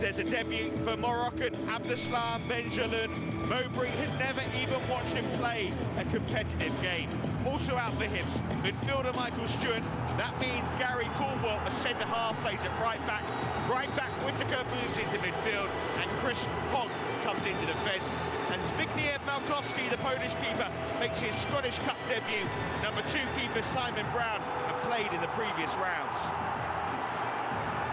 there's a debut for Moroccan Abdeslam Benjaloun. Mowbray has never even watched him play a competitive game. Also out for Hibs, midfielder Michael Stewart. That means Gary Caldwell, a centre-half, plays at right back. Right back, Whittaker moves into midfield, and Chris Hogg comes into defence. And Zbigniew Malkowski, the Polish keeper, makes his Scottish Cup debut. Number 2 keeper Simon Brown had played in the previous rounds.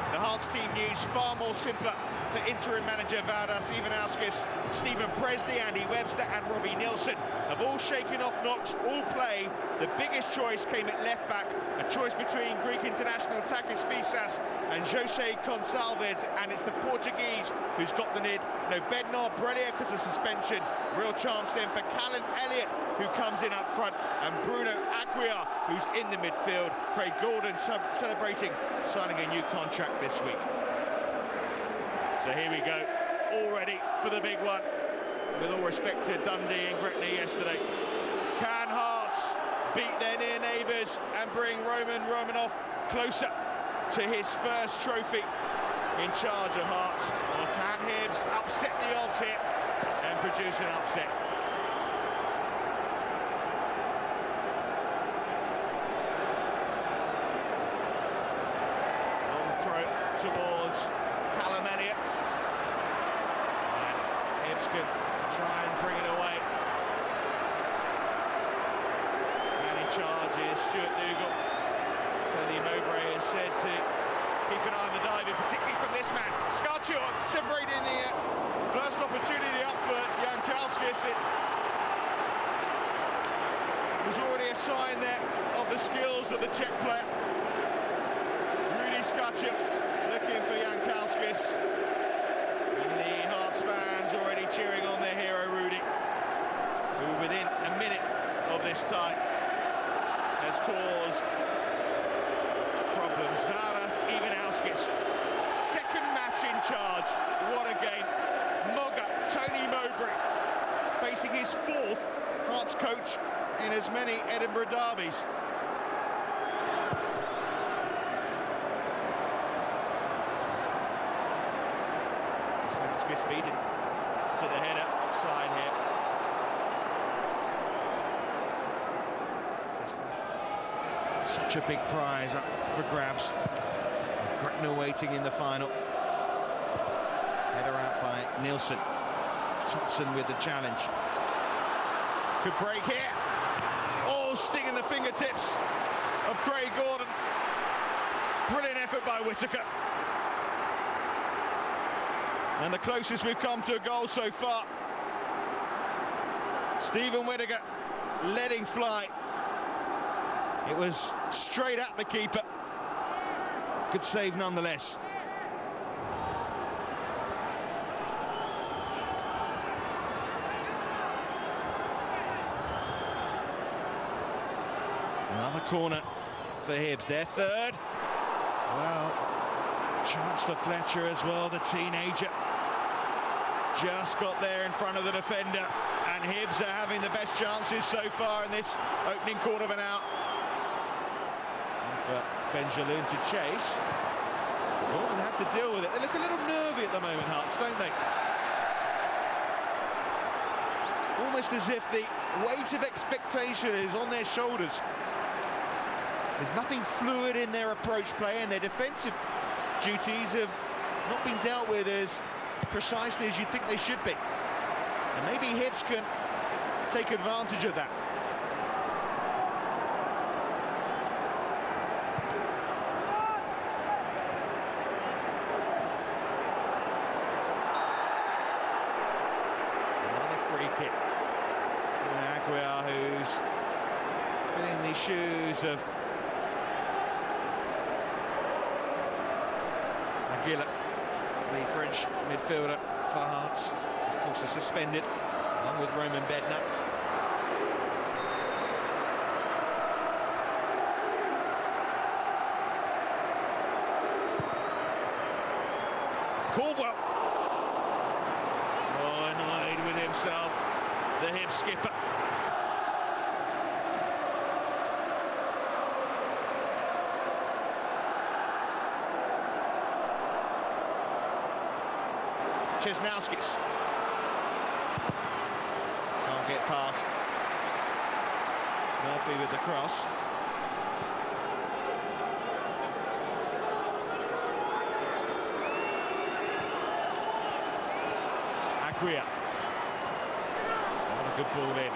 The Hearts team news far more simpler for interim manager Valdas Ivanauskas. Stephen Presley, Andy Webster and Robbie Nilsson have all shaken off knocks, all play. The biggest choice came at left back, a choice between Greek international Takis Fisas and Jose Gonçalves, and it's the Portuguese who's got the nid. No Bednar Brelia because of suspension. Real chance then for Callan Elliott, who comes in up front, and Bruno Aguiar, who's in the midfield. Craig Gordon celebrating signing a new contract this week. So here we go, all ready for the big one. With all respect to Dundee and Gretna yesterday. Can Hearts beat their near neighbours and bring Roman Romanov closer to his first trophy in charge of Hearts? Or can Hibs upset the odds here and produce an upset? Long throw towards Callum Elliott. And Hibs can try and bring it away. And in charge is Stuart Dougal. Tony Mowbray has said to keep an eye on the diving, particularly from this man. Scarcio separating the first opportunity up for Jankowskis. It was already a sign there of the skills of the Czech player. Rudy Scarcio looking for Jankowskis. And the Hearts fans already cheering on their hero Rudy, who within a minute of this tie has caused problems. Valdas Ivanauskas, second match in charge. What a game. Mogga, Tony Mowbray, facing his 4th Hearts coach in as many Edinburgh derbies. Beaten to the header, offside here. Such a big prize up for grabs. Gretna waiting in the final. Header out by Nielsen. Thompson with the challenge. Could break here. Oh, stinging the fingertips of Craig Gordon. Brilliant effort by Whittaker. And the closest we've come to a goal so far. Stephen Whittaker letting fly. It was straight at the keeper. Good save nonetheless. Another corner for Hibs, their 3rd. Well, chance for Fletcher as well, the teenager. Just got there in front of the defender, and Hibs are having the best chances so far in this opening quarter of an hour. And for Benjaloun to chase. Gordon had to deal with it. They look a little nervy at the moment, Hearts, don't they? Almost as if the weight of expectation is on their shoulders. There's nothing fluid in their approach play, and their defensive duties have not been dealt with as precisely as you'd think they should be. And maybe Hibs can take advantage of that. Another free kick. And Aguiar, who's filling the shoes of Aguilar, the French midfielder for Hearts. Of course, is suspended, along with Roman Bednar. Caldwell. Oh, annoyed with himself, the Hibs skipper. Chesnauskis. Can't get past. Murphy with the cross. What a good ball in.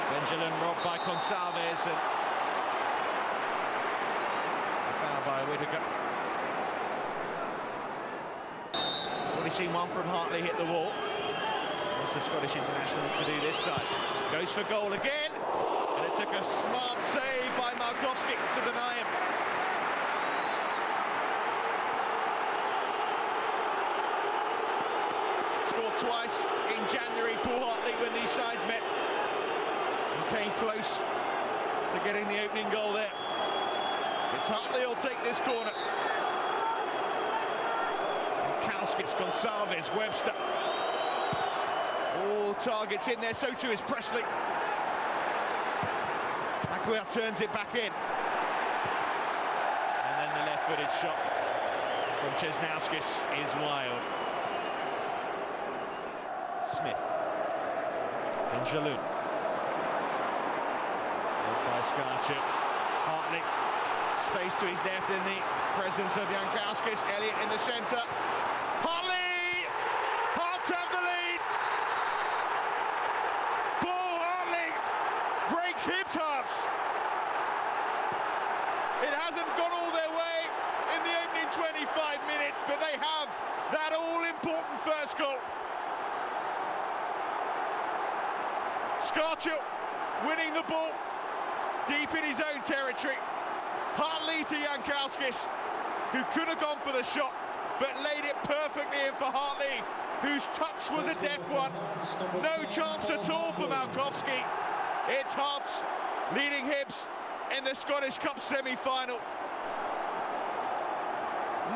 Benjamin robbed by Gonçalves and a foul by Whittaker. Already seen one from Hartley hit the wall. What's the Scottish international to do this time? Goes for goal again, and it took a smart save by Markowski to deny him. Scored twice in January, Paul Hartley, when these sides met, and came close to getting the opening goal there. It's Hartley who'll take this corner. Kauskis, Gonçalves, Webster. All targets in there, so too is Presley. Acquia turns it back in. And then the left-footed shot from Chesnauskis is wild. Smith. Benjamin. By Skarchuk. Hartley. Space to his left in the presence of Jankowskis. Elliott in the centre. Hartley! Hearts have the lead! Paul Hartley breaks Hibs' hearts. It hasn't gone all their way in the opening 25 minutes, but they have that all-important first goal. Skarchuk winning the ball deep in his own territory. Hartley to Jankowskis, who could have gone for the shot, but laid it perfectly in for Hartley, whose touch was a deft one. No chance at all for Malkowski. It's Hearts leading Hibs in the Scottish Cup semi-final.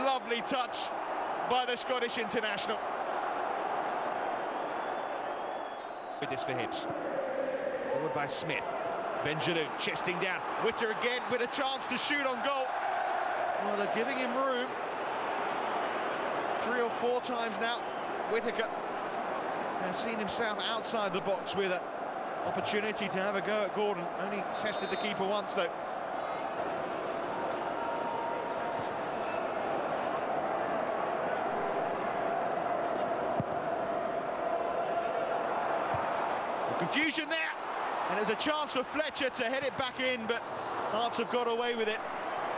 Lovely touch by the Scottish international. With this for Hibs. Forward by Smith. Benjamin chesting down. Witter again with a chance to shoot on goal. Well, they're giving him room. 3 or 4 times now. Whittaker has seen himself outside the box with an opportunity to have a go at Gordon. Only tested the keeper once, though. Confusion there, and there's a chance for Fletcher to head it back in, but Hearts have got away with it.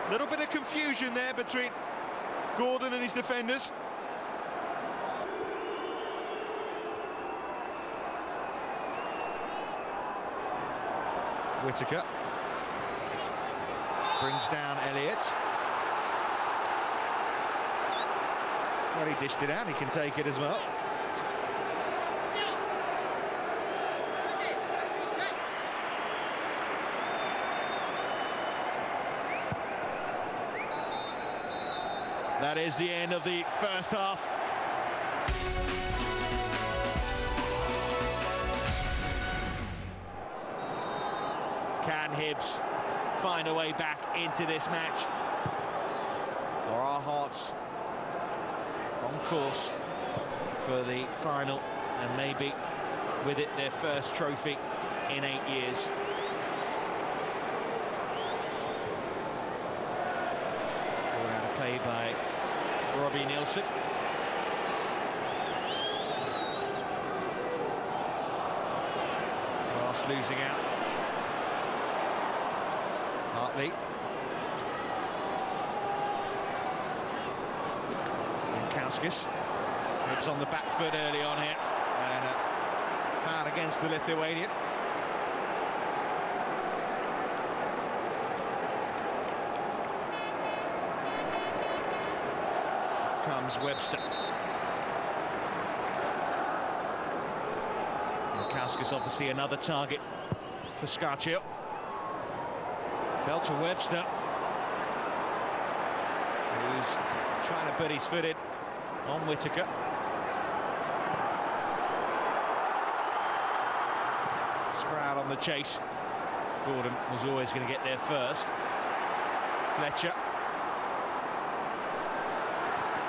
A little bit of confusion there between Gordon and his defenders. Whittaker brings down Elliott. Well, he dished it out, he can take it as well. That is the end of the first half. Can Hibs find a way back into this match? Or are Hearts on course for the final, and maybe with it their first trophy in 8 years? Play by Robbie Nielsen. Last losing out. Hartley. Jankowskis. Hibs on the back foot early on here. And a foul against the Lithuanian. Comes Webster. Kauskas obviously another target for Skarchuk. Fell to Webster, who's trying to put his foot in on Whittaker. Sprout on the chase. Gordon was always going to get there first. Fletcher.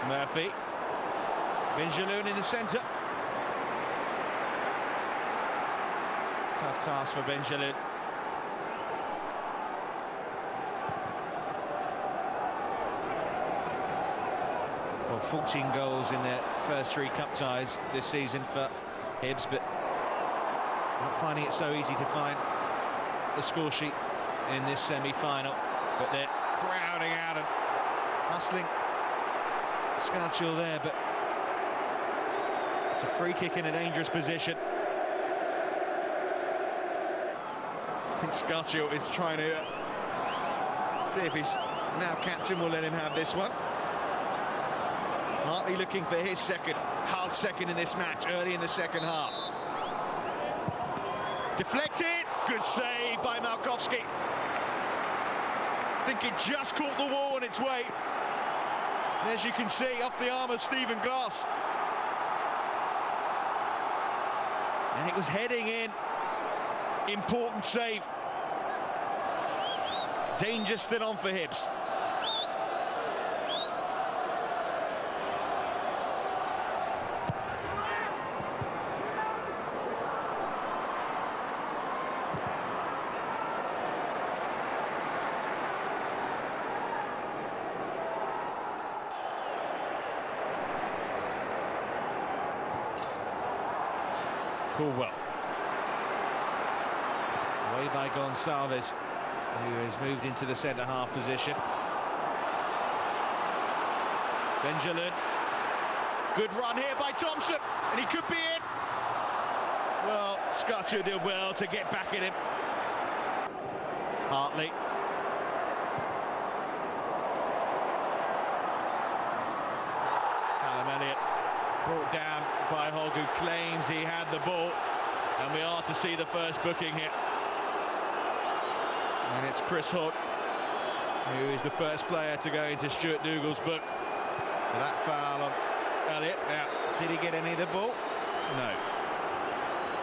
Murphy. Benjaloun in the centre. Tough task for Benjaloun. Well, 14 goals in their first 3 cup ties this season for Hibs, but not finding it so easy to find the score sheet in this semi-final. But they're crowding out and hustling Scarchill there, but it's a free kick in a dangerous position. I think Scarchill is trying to see if he's now captain will let him have this one. Hartley looking for his hard second in this match, early in the second half. Deflected, good save by Malkowski. I think it just caught the wall on its way. And as you can see, off the arm of Stephen Glass. And it was heading in. Important save. Danger still on for Hibs. Caldwell. Away by Gonçalves, who has moved into the centre-half position. Benjaloun. Good run here by Thompson, and he could be in. Well, Scarchill did well to get back at him. Hartley. Callum Elliott brought down by Hogg, who claims he had the ball, and we are to see the first booking here. And it's Chris Hogg, who is the first player to go into Stuart Dougal's book for that foul on Elliott. Now, did he get any of the ball? No.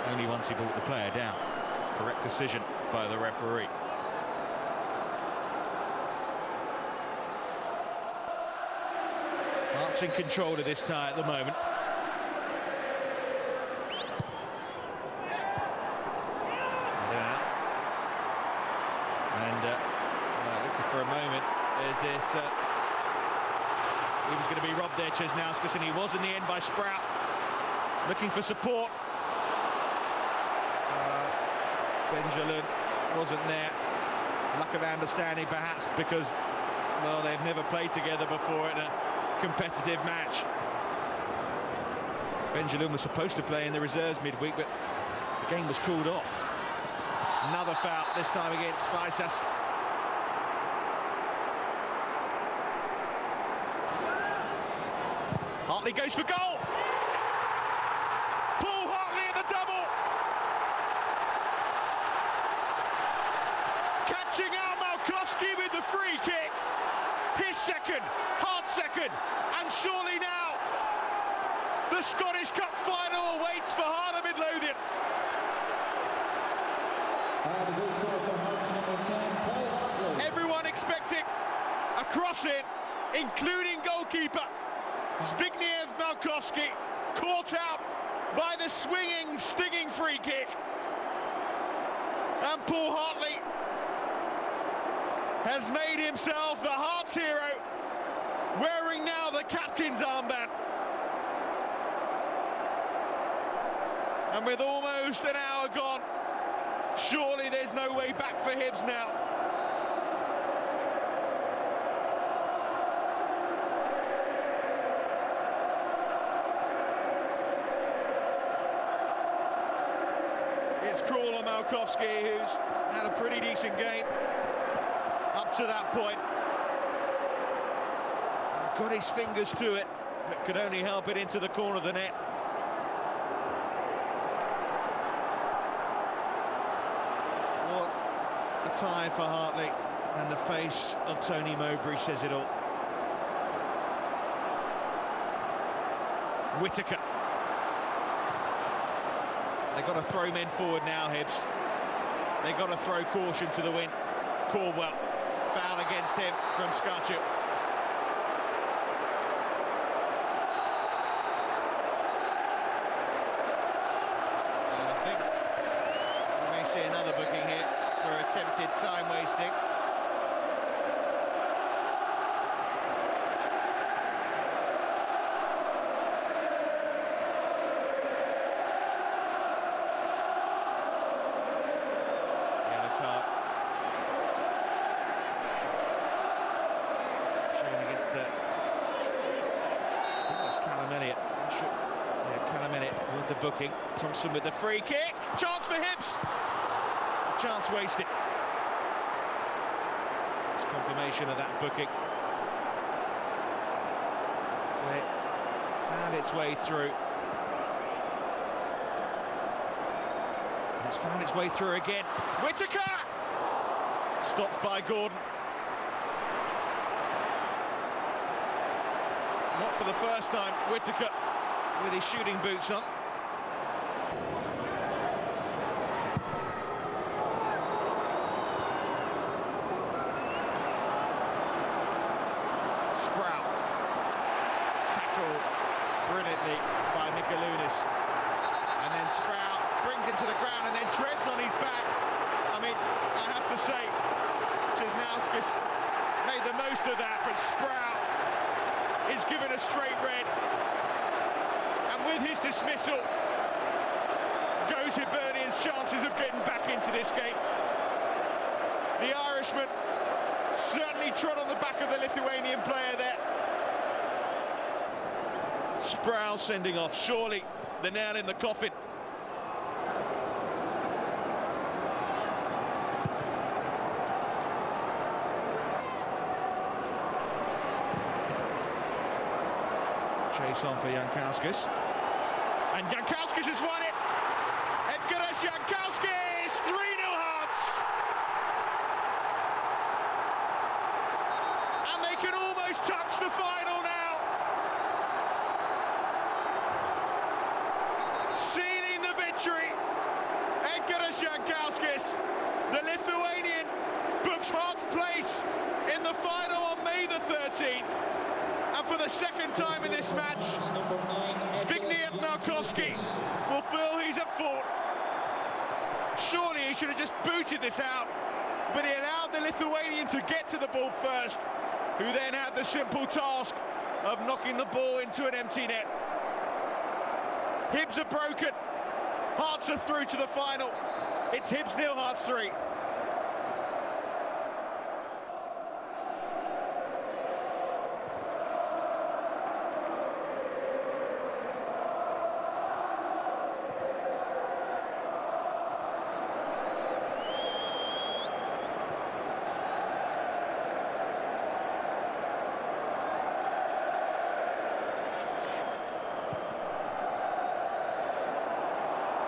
Only once he brought the player down. Correct decision by the referee. Hearts in control of this tie at the moment. For a moment as if he was going to be robbed there, Česnauskas, and he was in the end by Sprout, looking for support. Benjaloun wasn't there. Lack of understanding perhaps because, well, they've never played together before in a competitive match. Benjaloun was supposed to play in the reserves midweek, but the game was called off. Another foul, this time against Faisas. Hartley goes for goal. Paul Hartley in the double. Catching out Malkowski with the free kick. His second, hard second, and surely now the Scottish Cup final awaits for Heart of Midlothian. Everyone expecting a cross-in, including goalkeeper Zbigniew Malkowski, caught out by the swinging, stinging free kick. And Paul Hartley has made himself the Hearts hero, wearing now the captain's armband. And with almost an hour gone, surely there's no way back for Hibs now. It's cruel on Malkowski, who's had a pretty decent game up to that point. Got his fingers to it, but could only help it into the corner of the net. What a time for Hartley, and the face of Tony Mowbray says it all. Whittaker. They've got to throw men forward now, Hibs. They've got to throw caution to the wind. Caldwell, foul against him from Scarchill. wasting. Yellow card. Shown against I think it's Callum Elliott. Yeah, Callum Elliott with the booking. Thompson with the free kick. Chance for Hibs. Chance wasted. It's confirmation of that booking. Where it found its way through. And it's found its way through again. Whittaker! Stopped by Gordon. Not for the first time, Whittaker with his shooting boots on. Sprout. Tackled brilliantly by Mikalunas. And then Sprout brings him to the ground and then treads on his back. I mean, I have to say, Jesnauskas made the most of that, but Sprout is given a straight red. And with his dismissal, goes Hibernian's chances of getting back into this game. The Irishman certainly trod on the back of the Lithuanian player there. Sproul sending off, surely the nail in the coffin. Chase on for Jankowskis. And Jankowskis has won it! Edgaras Jankowskis, 3-0 Hearts! And they can almost touch the final now. Sealing the victory, Edgaras Jankowskis. The Lithuanian books Hearts' place in the final on May the 13th. And for the second time in this match, Zbigniew Narkowski will feel he's at fault. Surely he should have just booted this out, but he allowed the Lithuanian to get to the ball first, who then had the simple task of knocking the ball into an empty net. Hibs are broken, Hearts are through to the final. It's Hibs 0, Hearts 3.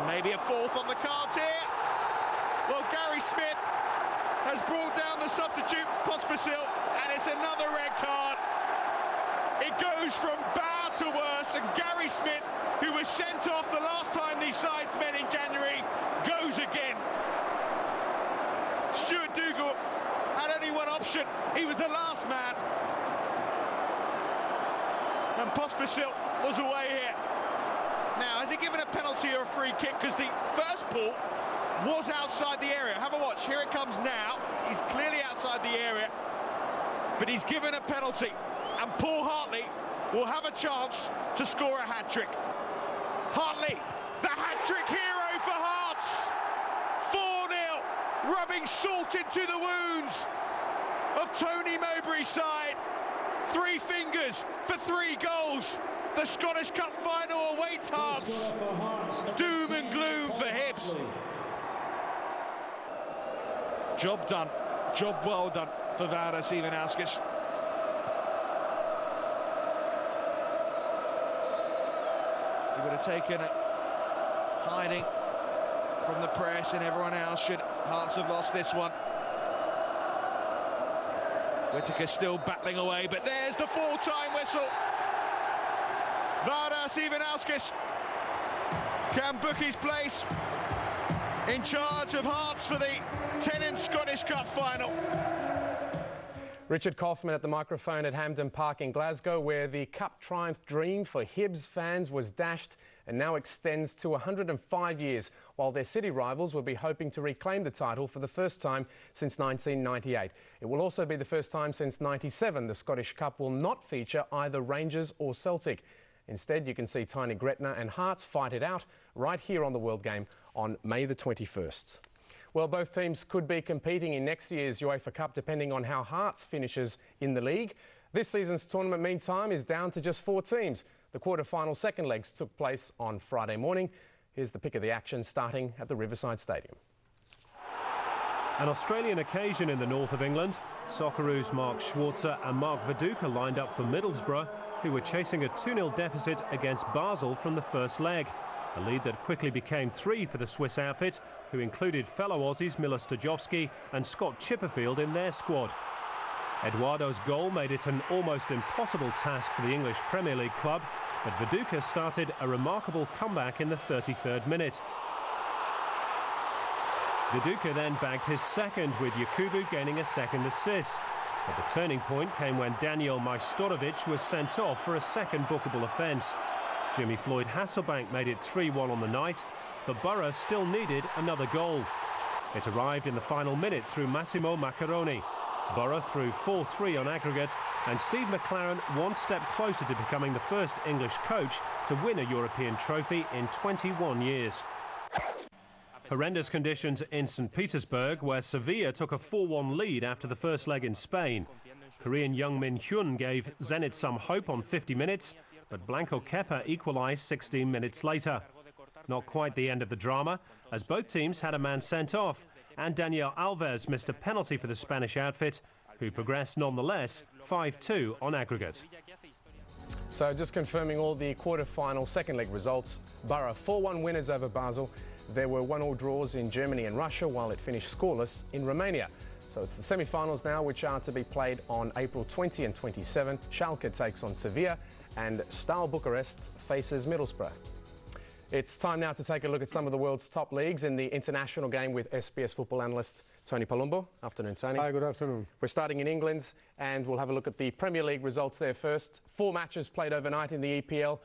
Maybe a fourth on the cards here. Well, Gary Smith has brought down the substitute Pospisil, and it's another red card. It goes from bad to worse, and Gary Smith, who was sent off the last time these sides met in January, goes again. Stuart Dougal had only one option. He was the last man. And Pospisil was away here. Now, has he given a penalty or a free kick? Because the first ball was outside the area. Have a watch. Here it comes now. He's clearly outside the area, but he's given a penalty. And Paul Hartley will have a chance to score a hat-trick. Hartley, the hat-trick hero for Hearts. 4-0, rubbing salt into the wounds of Tony Mowbray's side. 3 fingers for 3 goals. The Scottish Cup final awaits Hearts. Doom and gloom for Hibs. Job done. Job well done for Valdas Ivanauskas. He would have taken it hiding from the press and everyone else should Hearts have lost this one. Whittaker still battling away, but there's the full-time whistle. Valdas Ivanauskas can book his place in charge of Hearts for the 10th Scottish Cup final. Richard Kaufman at the microphone at Hampden Park in Glasgow, where the Cup triumph dream for Hibs fans was dashed and now extends to 105 years, while their city rivals will be hoping to reclaim the title for the first time since 1998. It will also be the first time since '97 the Scottish Cup will not feature either Rangers or Celtic. Instead, you can see tiny Gretna and Hearts fight it out right here on the World Game on May the 21st. Well, both teams could be competing in next year's UEFA Cup depending on how Hearts finishes in the league. This season's tournament, meantime, is down to just 4 teams. The quarter-final second legs took place on Friday morning. Here's the pick of the action starting at the Riverside Stadium. An Australian occasion in the north of England. Socceroos Mark Schwarzer and Mark Viduka lined up for Middlesbrough, who were chasing a 2-0 deficit against Basel from the first leg. A lead that quickly became 3 for the Swiss outfit, who included fellow Aussies Milo Stojovski and Scott Chipperfield in their squad. Eduardo's goal made it an almost impossible task for the English Premier League club, but Viduka started a remarkable comeback in the 33rd minute. Viduka then bagged his second, with Yakubu gaining a second assist. But the turning point came when Daniel Majstorovic was sent off for a second bookable offence. Jimmy Floyd Hasselbank made it 3-1 on the night, but Borough still needed another goal. It arrived in the final minute through Massimo Maccaroni. Borough threw 4-3 on aggregate, and Steve McLaren one step closer to becoming the first English coach to win a European trophy in 21 years. Horrendous conditions in St. Petersburg, where Sevilla took a 4-1 lead after the first leg in Spain. Korean Young Min Hyun gave Zenit some hope on 50 minutes, but Blanco Kepa equalised 16 minutes later. Not quite the end of the drama, as both teams had a man sent off, and Daniel Alves missed a penalty for the Spanish outfit, who progressed nonetheless 5-2 on aggregate. So just confirming all the quarter-final second leg results. Borough 4-1 winners over Basel. There were 1-1 draws in Germany and Russia, while it finished scoreless in Romania. So it's the semi-finals now, which are to be played on April 20 and 27. Schalke takes on Sevilla, and Steaua Bucharest faces Middlesbrough. It's time now to take a look at some of the world's top leagues in the international game with SBS football analyst Tony Palumbo. Afternoon, Tony. Hi, good afternoon. We're starting in England, and we'll have a look at the Premier League results there first. 4 matches played overnight in the EPL.